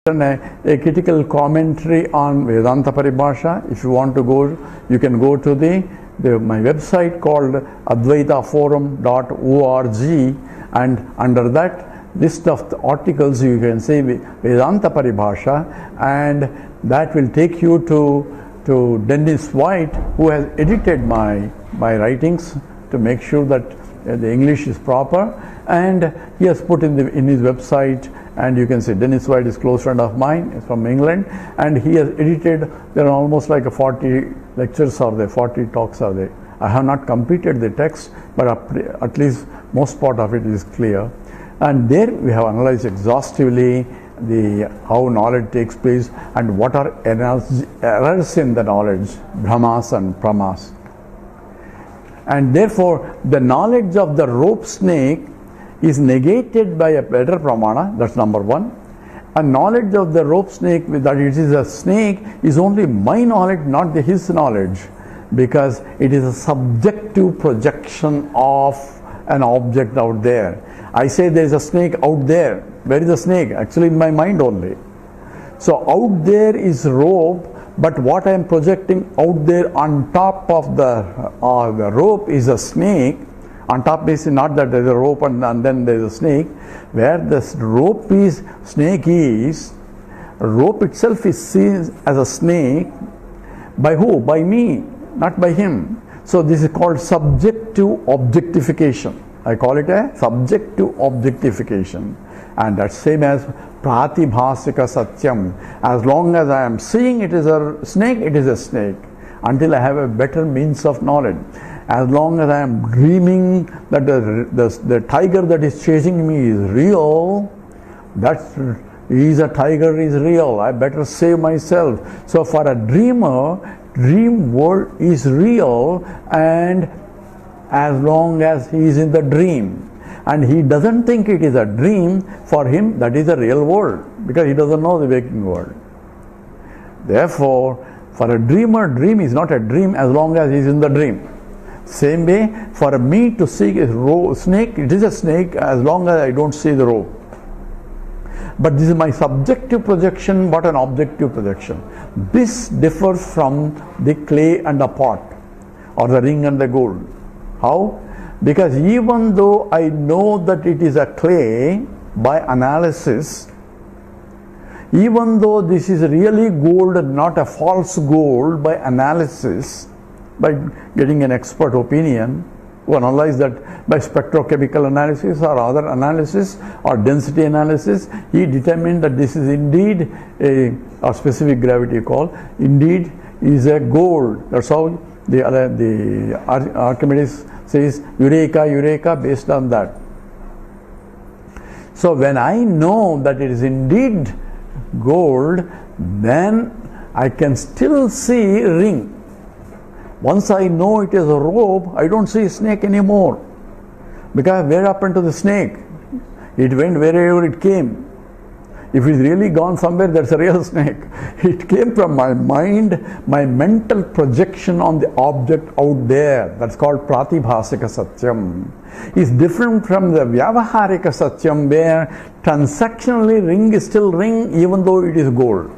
a critical commentary on Vedanta Paribhasha. If you want to go, you can go to my website called advaitaforum.org, and under that list of the articles you can say Vedanta Paribhasha, and that will take you to Dennis White, who has edited my writings to make sure that the English is proper, and he has put in his website. And you can see Dennis White is a close friend of mine, is from England, and he has edited, there are almost like 40 lectures are there, 40 talks are there. I have not completed the text, but at least most part of it is clear. And there we have analyzed exhaustively how knowledge takes place and what are errors in the knowledge, brahmas and pramas. And therefore the knowledge of the rope snake is negated by a better pramana, that's number one. And knowledge of the rope snake, that it is a snake, is only my knowledge, not his knowledge, because it is a subjective projection of an object out there. I say there is a snake out there. Where is the snake? Actually in my mind only. So out there is rope, but what I am projecting out there on top of the rope is a snake. On top is not that there is a rope and then there is a snake. Where the rope itself is seen as a snake. By who? By me, not by him. So this is called subjective objectification. I call it a subjective objectification. And that's same as pratibhasika satyam. As long as I am seeing it is a snake, it is a snake. Until I have a better means of knowledge. As long as I am dreaming that the tiger that is chasing me is real, he is a tiger is real, I better save myself. So for a dreamer, dream world is real, and as long as he is in the dream and he doesn't think it is a dream, for him that is a real world, because he doesn't know the waking world. Therefore, for a dreamer, dream is not a dream as long as he is in the dream. Same way, for me to see a snake, it is a snake as long as I don't see the rope. But this is my subjective projection, but an objective projection. This differs from the clay and the pot, or the ring and the gold. How? Because even though I know that it is a clay by analysis, even though this is really gold and not a false gold by analysis, by getting an expert opinion who analyze that by spectrochemical analysis or other analysis or density analysis, he determined that this is indeed a specific gravity call, indeed is a gold. That's how the Archimedes says eureka, eureka, based on that. So when I know that it is indeed gold, then I can still see a ring. Once I know it is a rope, I don't see a snake anymore. Because where happened to the snake? It went wherever it came. If it's really gone somewhere, that's a real snake. It came from my mind, my mental projection on the object out there. That's called pratibhasika satyam. It's different from the vyavaharika satyam, where transactionally ring is still ring even though it is gold.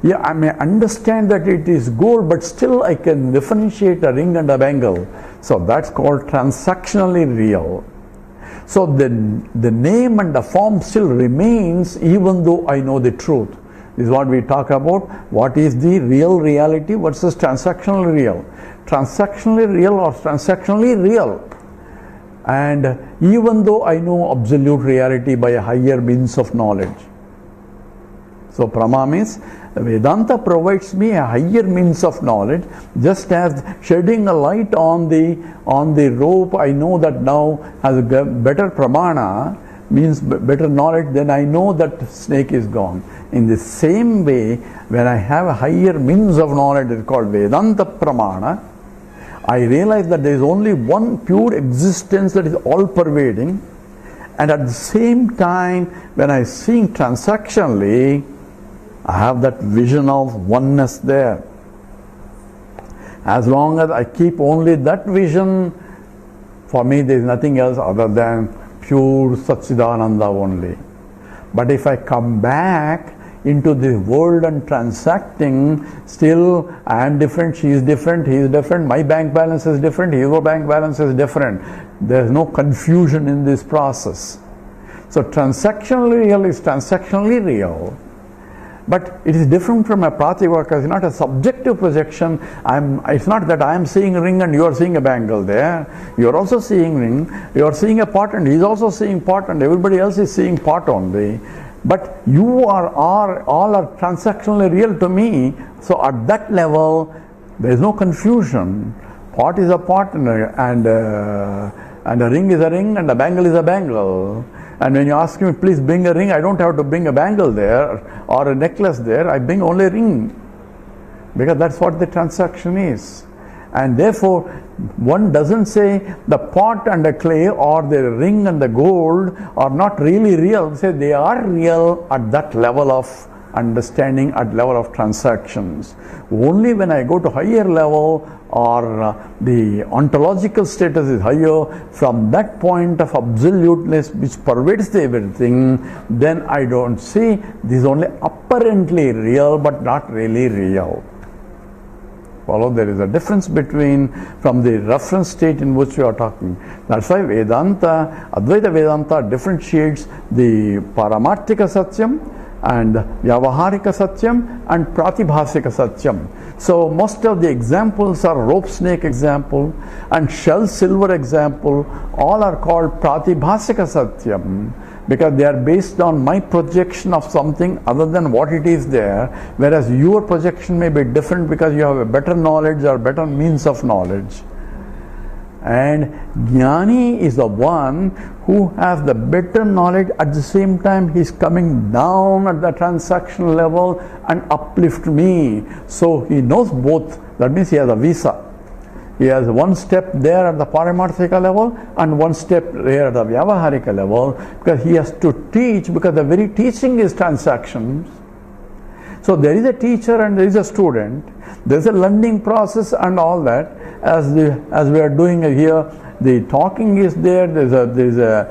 Yeah, I may understand that it is gold, but still I can differentiate a ring and a bangle. So that's called transactionally real. So the name and the form still remains even though I know the truth. This is what we talk about. What is the real reality versus transactionally real? Transactionally real or transactionally real? And even though I know absolute reality by a higher means of knowledge. So Prama means Vedanta provides me a higher means of knowledge, just as shedding a light on the rope. I know that now has a better pramana, means better knowledge, then I know that snake is gone. In the same way, when I have a higher means of knowledge, it is called Vedanta pramana, I realize that there is only one pure existence that is all pervading, and at the same time when I see transactionally, I have that vision of oneness there. As long as I keep only that vision, for me there is nothing else other than pure Satchidananda only. But if I come back into the world and transacting, still I am different, she is different, he is different, my bank balance is different, your bank balance is different. There is no confusion in this process. So transactionally real is transactionally real. But it is different from a prativaka. It's not a subjective projection. It's not that I am seeing a ring and you are seeing a bangle there. You are also seeing ring. You are seeing a pot and he is also seeing pot and everybody else is seeing pot only. But you all are transactionally real to me. So at that level, there is no confusion. Pot is a pot and a ring is a ring and a bangle is a bangle. And when you ask me, please bring a ring, I don't have to bring a bangle there or a necklace there. I bring only a ring. Because that's what the transaction is. And therefore, one doesn't say the pot and the clay or the ring and the gold are not really real. Say they are real at that level of understanding, at level of transactions. Only when I go to higher level or the ontological status is higher, from that point of absoluteness which pervades everything, then I don't see this is only apparently real but not really real. Follow? There is a difference between from the reference state in which we are talking. That's why Vedanta, Advaita Vedanta differentiates the Paramarthika Satyam and Vyavaharika Satyam and Pratibhasika Satyam. So most of the examples are rope snake example and shell silver example. All are called Pratibhasika Satyam because they are based on my projection of something other than what it is there, whereas your projection may be different because you have a better knowledge or better means of knowledge. And Jnani is the one who has the better knowledge, at the same time he is coming down at the transactional level and uplift me. So he knows both. That means he has a visa. He has one step there at the Paramarthika level and one step there at the Vyavaharika level, because he has to teach, because the very teaching is transactions. So there is a teacher and there is a student. There is a learning process and all that. As we are doing here, the talking is there. There is a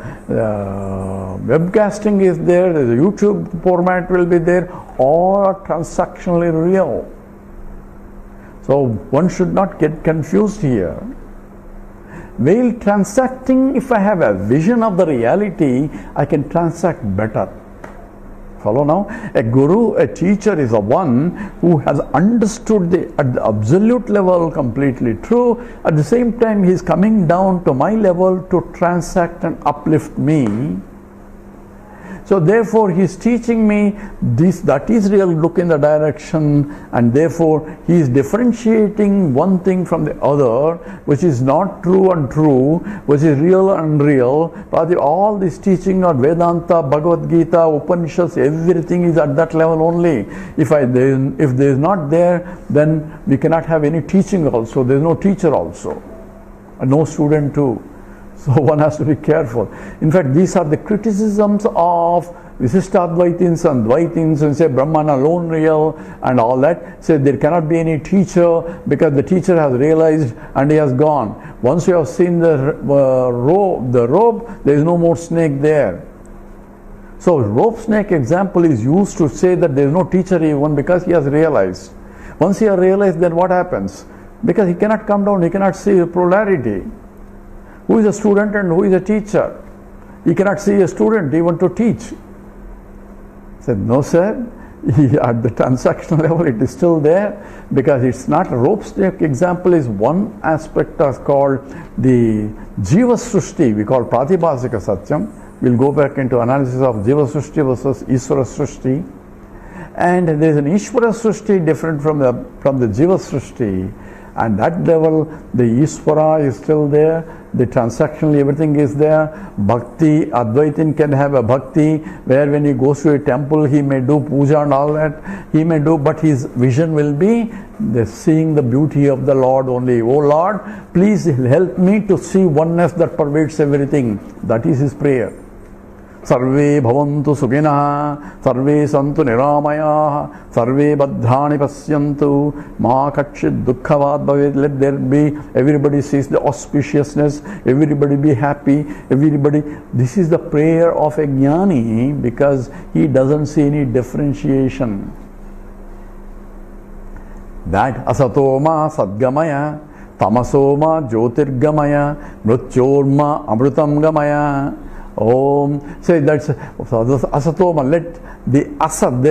webcasting is there. There is a YouTube format will be there. All are transactionally real. So one should not get confused here. While transacting, if I have a vision of the reality, I can transact better. Follow now? A guru, a teacher is the one who has understood at the absolute level completely true. At the same time, he is coming down to my level to transact and uplift me. So therefore he is teaching me this, that is real, look in the direction, and therefore he is differentiating one thing from the other, which is not true and true, which is real and unreal. All this teaching of Vedanta, Bhagavad Gita, Upanishads, everything is at that level only. If there is not there, then we cannot have any teaching also. There is no teacher also, and no student too. So one has to be careful. In fact, these are the criticisms of Visishtadvaitins and Dvaitins, and say Brahman alone real and all that. Say there cannot be any teacher because the teacher has realized and he has gone. Once you have seen the rope, there is no more snake there. So rope snake example is used to say that there is no teacher even because he has realized. Once he has realized, then what happens? Because he cannot come down, he cannot see the polarity. Who is a student and who is a teacher? He cannot see a student even to teach. Said, no sir, at the transactional level it is still there, because it's not a rope snake example is one aspect as called the Jiva Srushti, we call Pratibhasika Satyam. We'll go back into analysis of Jiva Srushti versus Iswara Srushti. And there is an Ishvara Srushti different from the Jiva Srushti. And that level, the Isvara is still there, the transactionally everything is there. Bhakti, Advaitin can have a bhakti where when he goes to a temple, he may do puja and all that. He may do, but his vision will be seeing the beauty of the Lord only. Oh Lord, please help me to see oneness that pervades everything. That is his prayer. Sarve bhavantu sukhinah, sarve santu niramayah, sarve bhadrani pasyantu, ma kachit dukkhavat bhavet. Let there be, everybody sees the auspiciousness, everybody be happy, everybody. This is the prayer of a jnani because he doesn't see any differentiation. That asatoma sadgamaya, tamasoma jyotirgamaya, mrityorma amritam gamaya. Om. Say that's asatoma. Let the asat,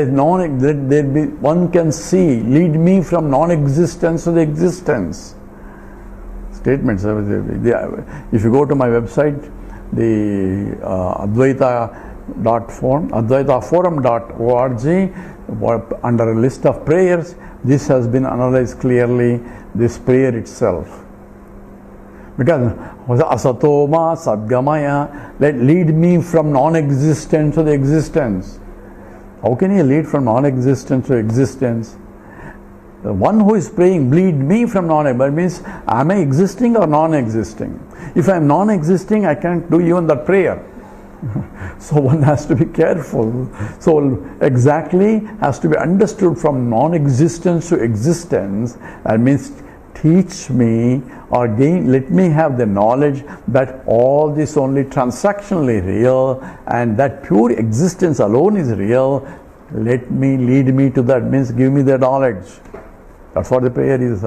there be, one can see, lead me from non-existence to the existence. Statements. If you go to my website, the Advaita.forum, advaitaforum.org, under a list of prayers, this has been analyzed clearly, this prayer itself. Because asatoma sadgamaya, let lead me from non-existence to the existence. How can you lead from non-existence to existence? The one who is praying, lead me from non-existence, means am I existing or non-existing? If I am non-existing, I can't do even that prayer. So one has to be careful. So exactly has to be understood from non-existence to existence. That means teach me or let me have the knowledge that all this only transactionally real and that pure existence alone is real. Let me, lead me to that, means give me the knowledge. That's what the prayer is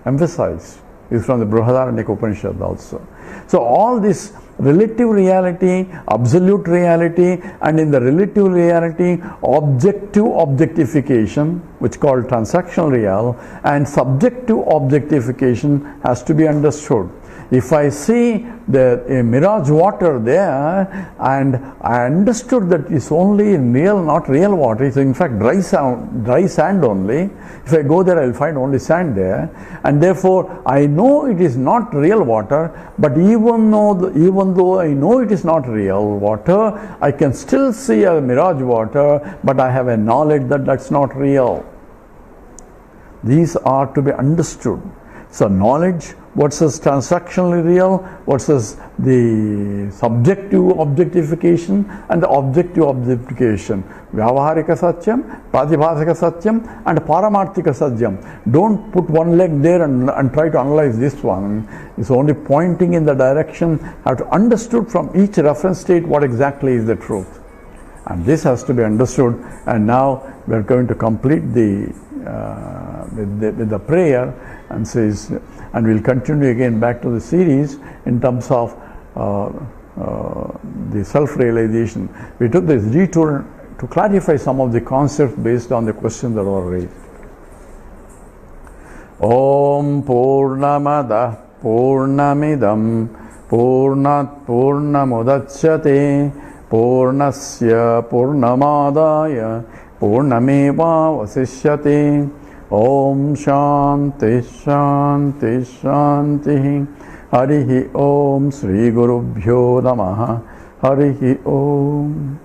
emphasized. It's from the Brihadaranyaka Upanishad also. So all this relative reality, absolute reality, and in the relative reality, objective objectification, which is called transactional real, and subjective objectification has to be understood. If I see a mirage water there and I understood that it's only real, not real water, it's in fact dry sand only. If I go there, I'll find only sand there, and therefore I know it is not real water. But even though I know it is not real water, I can still see a mirage water, but I have a knowledge that that's not real. These are to be understood. So knowledge versus transactionally real versus the subjective objectification and the objective objectification. Vyavaharika satyam, pratibhasika satyam, and paramarthika satyam. Don't put one leg there and try to analyze this one. It's only pointing in the direction, have to understood from each reference state what exactly is the truth. And this has to be understood. And now we are going to complete with the prayer, and says, and we'll continue again back to the series in terms of the self-realization. We took this detour to clarify some of the concepts based on the questions that were raised. Om Purnamada Purnamidam Purnat Purnamudachyate Purnasya Purnamadaya Purnameva Vasishyate. Om Shanti Shanti Shanti. Harihi Om Sri Gurubhyo Namaha. Harihi Om.